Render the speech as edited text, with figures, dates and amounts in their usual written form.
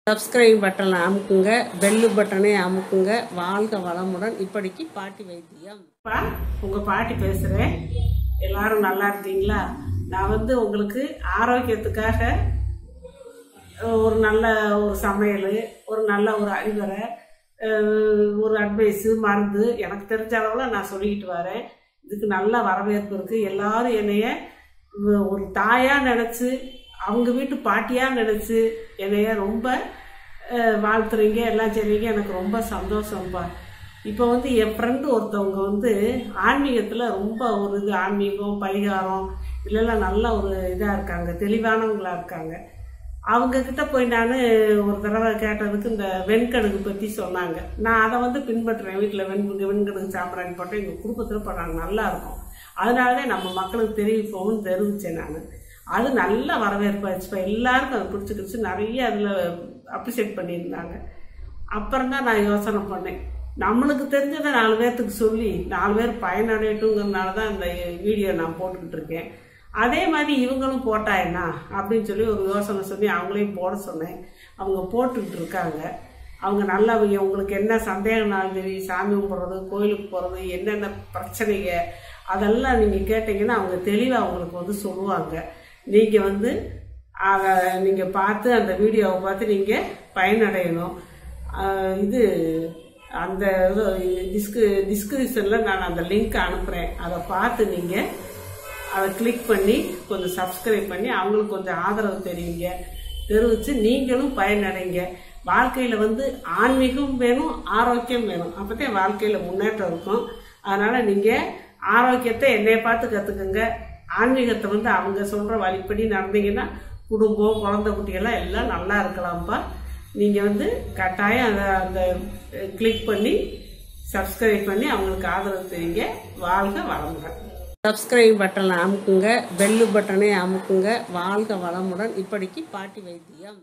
Subscribe பட்டனை அமுக்குங்க, bell பட்டனை அமுக்குங்க. வாழ்க வளமுடன். இப்படிக்கு பாட்டி வைத்தியம். உங்க பாட்டி பேசுறேன். எல்லாரும் நல்லா இருக்கீங்களா? நான் உங்களுக்கு ஆரோக்கியத்துக்காக ஒரு நல்ல ஒரு சமையல், ஒரு நல்ல ஒரு அறிவுரை, ஒரு அட்வைஸு, மருந்து எனக்கு தெரிஞ்ச அளவில் நான் சொல்லிக்கிட்டு வரேன். இதுக்கு நல்ல வரவேற்பு இருக்குது. எல்லாரும் என்னைய ஒரு தாயாக நினச்சி, அவங்க வீட்டு பாட்டியாக நினச்சி என்னைய ரொம்ப வாழ்த்துறீங்க, எல்லாம் செய்றீங்க. எனக்கு ரொம்ப சந்தோஷம்ப்பா. இப்போ என் ஃப்ரெண்டு ஒருத்தவங்க ஆன்மீகத்தில் ரொம்ப ஒரு இது, ஆன்மீகம் பரிகாரம் இதெல்லாம் நல்ல ஒரு இதாக இருக்காங்க, தெளிவானவங்களா இருக்காங்க. அவங்கக்கிட்ட போய் நான் ஒரு தடவை கேட்டதுக்கு இந்த வெண்கடுகு பற்றி சொன்னாங்க. நான் அதை பின்பற்றுறேன். வீட்டில் வெண்கடுகு சாம்பிராணி போட்டு எங்கள் குடும்பத்தில் போடுறாங்க, நல்லா இருக்கும். அதனாலதான் நம்ம மக்களுக்கு தெரிவிப்போம்னு தெரிவித்தேன் நான். அது நல்ல வரவேற்பாச்சு. இப்போ எல்லாருக்கும் அதை பிடிச்சிக்கிச்சு. நிறைய அதில் அப்ரிஷியேட் பண்ணியிருந்தாங்க. அப்புறம் தான் நான் யோசனை பண்ணேன், நம்மளுக்கு தெரிஞ்சதை 4 பேர்த்துக்கு சொல்லி 4 பேர் பயனடையட்டுங்கிறதுனால தான் இந்த வீடியோ நான் போட்டுக்கிட்டு இருக்கேன். அதே மாதிரி இவங்களும் போட்டா என்ன அப்படின்னு சொல்லி ஒரு யோசனை சொல்லி அவங்களையும் போட சொன்னேன். அவங்க போட்டுக்கிட்டு இருக்காங்க. அவங்க நல்லவங்க. உங்களுக்கு என்ன சந்தேகம்னாலும் சரி, சாமி கும்பிட்றது, கோயிலுக்கு போகிறது, என்னென்ன பிரச்சனைங்க அதெல்லாம் நீங்கள் கேட்டீங்கன்னா அவங்க தெளிவாக உங்களுக்கு சொல்லுவாங்க. நீங்கள் அதை நீங்கள் பார்த்து அந்த வீடியோவை பார்த்து நீங்கள் பயனடையணும். இது அந்த டிஸ்கிரிப்ஷனில் நான் அந்த லிங்க் அனுப்புகிறேன். அதை பார்த்து நீங்கள் அதை கிளிக் பண்ணி கொஞ்சம் சப்ஸ்கிரைப் பண்ணி அவங்களுக்கு கொஞ்சம் ஆதரவு தெரிவித்து நீங்களும் பயனடைங்க. வாழ்க்கையில் ஆன்மீகம் வேணும், ஆரோக்கியம் வேணும். அப்போதான் வாழ்க்கையில் முன்னேற்றம் இருக்கும். அதனால் நீங்கள் ஆரோக்கியத்தை என்னைய பார்த்து கற்றுக்குங்க. ஆன்மீகத்தை அவங்க சொல்கிற வழிப்படி நடந்தீங்கன்னா குடும்பம், குழந்தை குட்டிகள்லாம் எல்லாம் நல்லா இருக்கலாம்ப்பா. நீங்கள் கட்டாயம் அதை அந்த கிளிக் பண்ணி சப்ஸ்கிரைப் பண்ணி அவங்களுக்கு ஆதரவு தெரியுங்க. வாழ்க வளமுடன். சப்ஸ்கிரைப் பட்டனை அமுக்குங்க, பெல்லு பட்டனை அமுக்குங்க. வாழ்க வளமுடன். இப்படிக்கு பாட்டி வைத்தியம்.